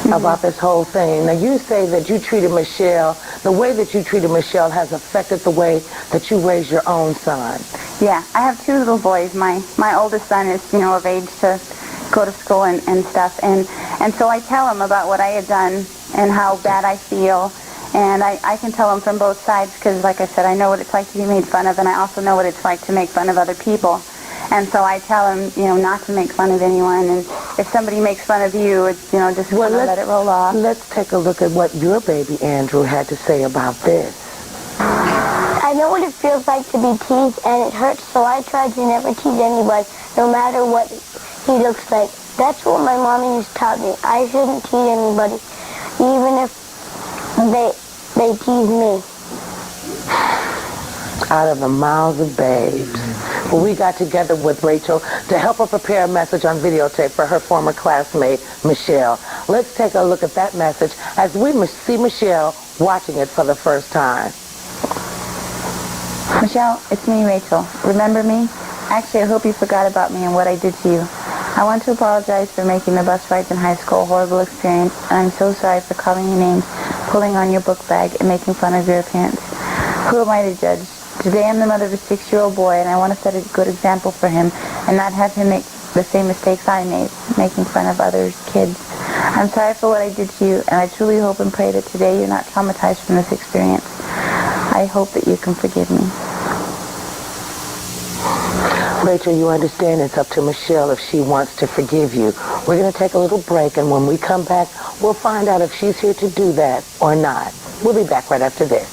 about this whole thing. Now you say that you treated Michelle, the way that you treated Michelle has affected the way that you raise your own son. Yeah, I have 2 little boys. My oldest son is, of age to go to school and stuff. And so I tell him about what I had done and how bad I feel. And I can tell him from both sides because, like I said, I know what it's like to be made fun of, and I also know what it's like to make fun of other people. And so I tell him, not to make fun of anyone. And if somebody makes fun of you, it's, just let it roll off. Let's take a look at what your baby Andrew had to say about this. I know what it feels like to be teased, and it hurts, so I try to never tease anybody, no matter what he looks like. That's what my mommy has taught me. I shouldn't tease anybody, even if they tease me. Out of the mouths of babes. Well, we got together with Rachel to help her prepare a message on videotape for her former classmate, Michelle. Let's take a look at that message as we see Michelle watching it for the first time. Michelle, it's me, Rachel. Remember me? Actually, I hope you forgot about me and what I did to you. I want to apologize for making the bus rides in high school a horrible experience, and I'm so sorry for calling you names, pulling on your book bag, and making fun of your appearance. Who am I to judge? Today I'm the mother of a 6-year-old boy, and I want to set a good example for him and not have him make the same mistakes I made, making fun of others' kids. I'm sorry for what I did to you, and I truly hope and pray that today you're not traumatized from this experience. I hope that you can forgive me. Rachel, you understand it's up to Michelle if she wants to forgive you. We're going to take a little break, and when we come back, we'll find out if she's here to do that or not. We'll be back right after this.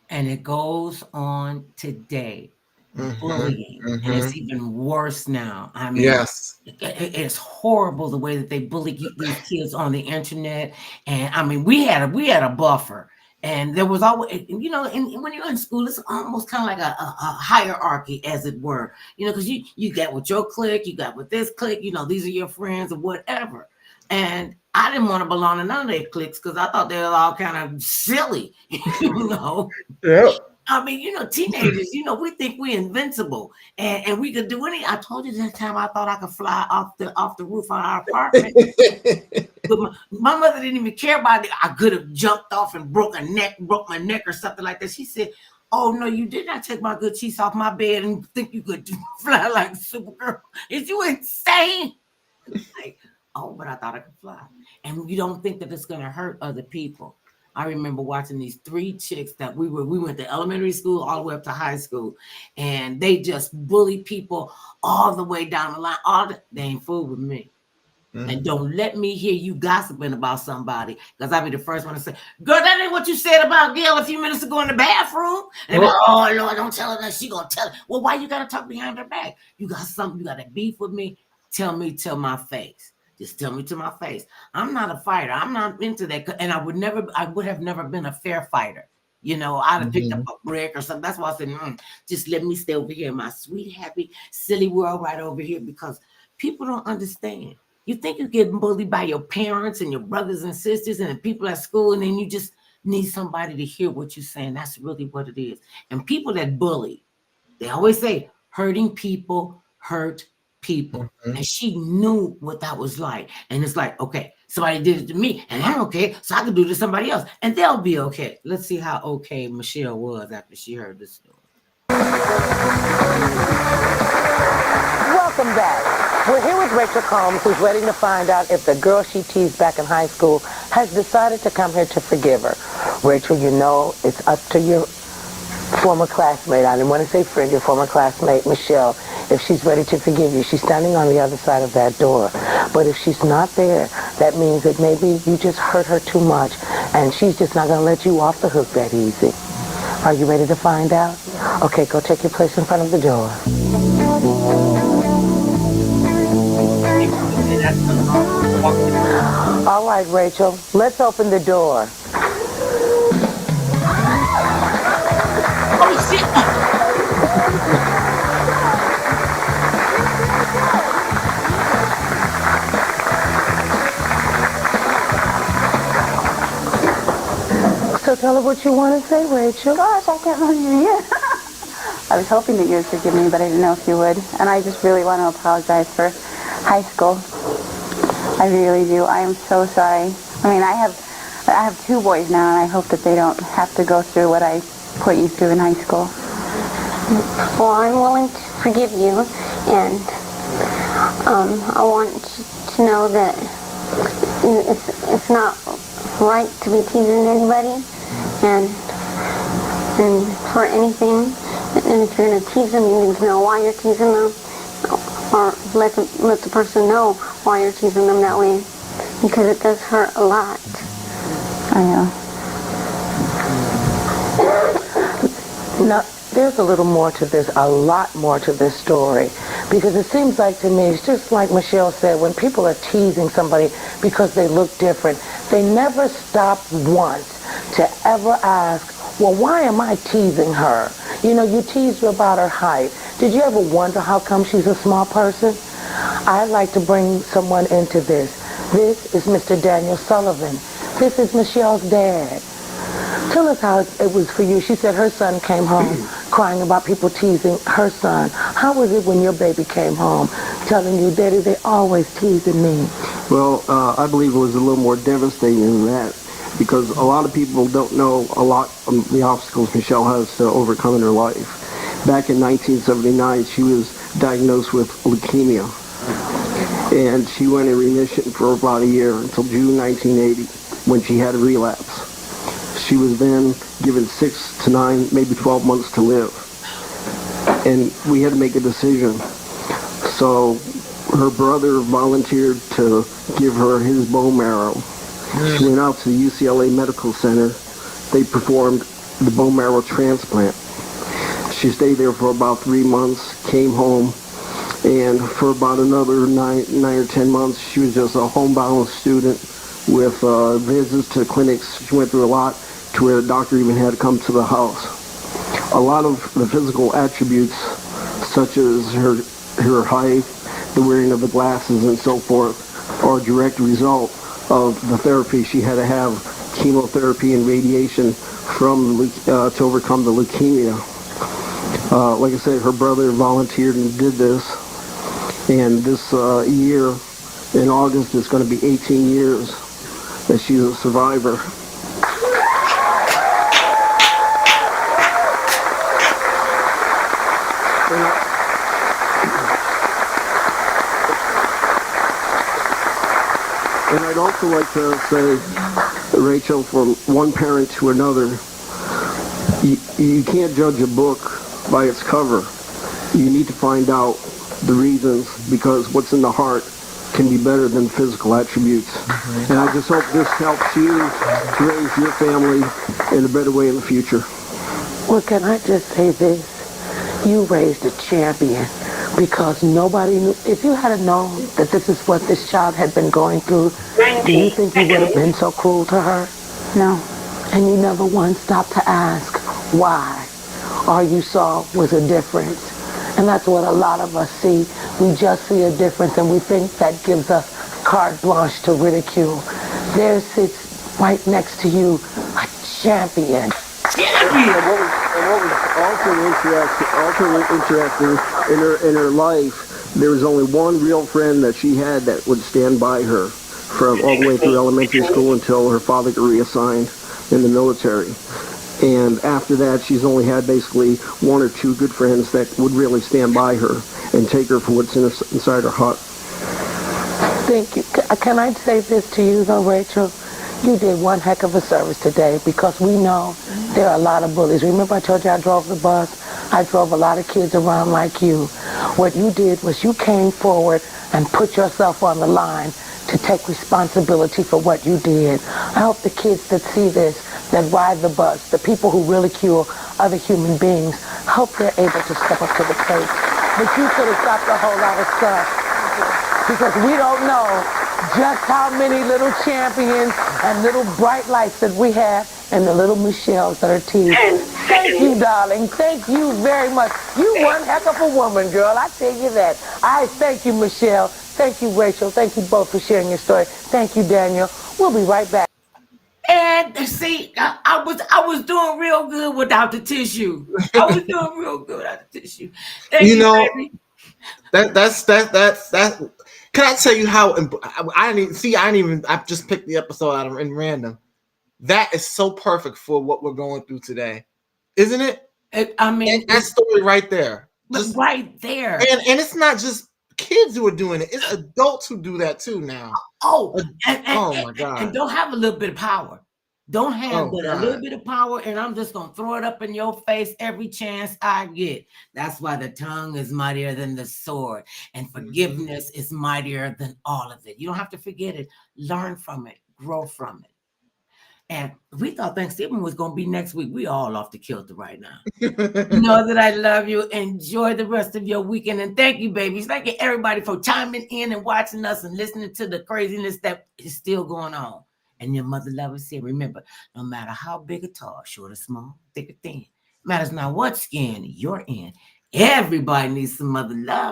And it goes on today. Bullying. And it's even worse now. I mean, yes, it's horrible the way that they bully these kids on the internet. And I mean, we had a buffer. And there was always, and when you're in school, it's almost kind of like a hierarchy, as it were, because you got with your clique, you got with this clique, these are your friends or whatever. And I didn't want to belong to none of their cliques because I thought they were all kind of silly, Yeah. I mean, teenagers, we think we're invincible and we could do any. I told you that time I thought I could fly off the roof on our apartment. But my mother didn't even care about it. I could have jumped off and broke my neck or something like that. She said, "Oh no, you did not take my good cheese off my bed and think you could fly like Supergirl. Is you insane?" Like, oh, but I thought I could fly. And you don't think that it's gonna hurt other people. I remember watching these 3 chicks that we went to elementary school all the way up to high school, and they just bully people all the way down the line. They ain't fool with me. And don't let me hear you gossiping about somebody, because I'll be the first one to say, "Girl, that ain't what you said about Gail a few minutes ago in the bathroom." And oh Lord, don't tell her that. She gonna tell it. Well, why you gotta talk behind her back? You got something, you got a beef with me? Tell me to my face. Just tell me to my face. I'm not a fighter. I'm not into that. And I would have never been a fair fighter. I'd have picked up a brick or something. That's why I said, just let me stay over here in my sweet, happy, silly world right over here, because people don't understand. You think you get bullied by your parents and your brothers and sisters and the people at school, and then you just need somebody to hear what you're saying. That's really what it is. And people that bully, they always say, hurting people hurt people. And she knew what that was like. And it's like, okay, somebody did it to me and I'm okay, so I can do it to somebody else and they'll be okay. Let's see how okay Michelle was after she heard this story. Welcome back. We're here with Rachel Combs, who's ready to find out if the girl she teased back in high school has decided to come here to forgive her. Rachel, it's up to your former classmate, I didn't want to say friend, your former classmate, Michelle, if she's ready to forgive you. She's standing on the other side of that door. But if she's not there, that means that maybe you just hurt her too much, and she's just not going to let you off the hook that easy. Are you ready to find out? Okay, go take your place in front of the door. All right, Rachel, let's open the door. Oh, shit! So tell her what you want to say, Rachel. Gosh, I can't believe you. I was hoping that you would forgive me, but I didn't know if you would. And I just really want to apologize for high school. I really do. I am so sorry. I mean, I have 2 boys now, and I hope that they don't have to go through what I put you through in high school. Well, I'm willing to forgive you, and I want you to know that it's not right to be teasing anybody, and for anything. And if you're going to tease them, you need to know why you're teasing them, or let the person know why you're teasing them that way, because it does hurt a lot. I know. Now, there's a little more to this, a lot more to this story, because it seems like to me, it's just like Michelle said, when people are teasing somebody because they look different, they never stop once to ever ask, well, why am I teasing her? You know, you teased her about her height. Did you ever wonder how come she's a small person? I'd like to bring someone into this. This is Mr. Daniel Sullivan. This is Michelle's dad. Tell us how it was for you. She said her son came home crying about people teasing her son. How was it when your baby came home telling you, Daddy, they always teasing me? Well, I believe it was a little more devastating than that, because a lot of people don't know a lot of the obstacles Michelle has to overcome in her life. Back in 1979, she was diagnosed with leukemia, and she went in remission for about a year until June 1980, when she had a relapse. She was then given 6 to 9, maybe 12 months to live, and we had to make a decision. So her brother volunteered to give her his bone marrow. She went out to the UCLA Medical Center. They performed the bone marrow transplant. She stayed there for about 3 months, came home, and for about another 9 or 10 months, she was just a homebound student with visits to clinics. She went through a lot, to where the doctor even had to come to the house. A lot of the physical attributes, such as her height, the wearing of the glasses, and so forth, are a direct result of the therapy. She had to have chemotherapy and radiation to overcome the leukemia. Like I said, her brother volunteered and did this, and this year in August is going to be 18 years that she's a survivor. And I'd also like to say, Rachel, from one parent to another, you can't judge a book by its cover. You need to find out the reasons, because what's in the heart can be better than physical attributes. And I just hope this helps you to raise your family in a better way in the future. Well, can I just say this? You raised a champion, because nobody knew. If you had known that this is what this child had been going through, do you think you would have been so cruel to her? No. And you never once stopped to ask why. All you saw was a difference. And that's what a lot of us see. We just see a difference, and we think that gives us carte blanche to ridicule. There sits right next to you a champion. And what was also interesting in her life, there was only one real friend that she had that would stand by her from all the way through elementary school until her father got reassigned in the military. And after that, she's only had basically 1 or 2 good friends that would really stand by her and take her for what's inside her heart. Thank you. Can I say this to you, though, Rachel? You did one heck of a service today, because we know there are a lot of bullies. Remember I told you I drove the bus? I drove a lot of kids around like you. What you did was you came forward and put yourself on the line to take responsibility for what you did. I hope the kids that see this, that ride the bus, the people who ridicule other human beings, hope they're able to step up to the plate. But you could have stopped a whole lot of stuff, because we don't know just how many little champions and little bright lights that we have, and the little Michelles that are teased. Thank you, darling. Thank you very much. You one heck of a woman, girl. I tell you that. I thank you, Michelle. Thank you, Rachel. Thank you both for sharing your story. Thank you, Daniel. We'll be right back. And And see, I was doing real good without the tissue. I was doing real good without the tissue. Thank you, baby. That's Can I tell you how I didn't see? I just picked the episode out in random. That is so perfect for what we're going through today, isn't it? I mean, that story right there, just right there, and it's not just kids who are doing it; it's adults who do that too now. Oh, oh my God! And don't have a little bit of power. Don't have Oh, a little bit of power, and I'm just gonna throw it up in your face every chance I get. That's why the tongue is mightier than the sword, and forgiveness is mightier than all of it. You don't have to forget it. Learn from it, grow from it. And we thought Thanksgiving was going to be next week. We all off the kilter right now. Know that I love you. Enjoy the rest of your weekend. And thank you, babies. Thank you, everybody, for chiming in and watching us and listening to the craziness that is still going on. And your mother lovers here. Remember, no matter how big or tall, short or small, thick or thin, matters not what skin you're in. Everybody needs some mother love.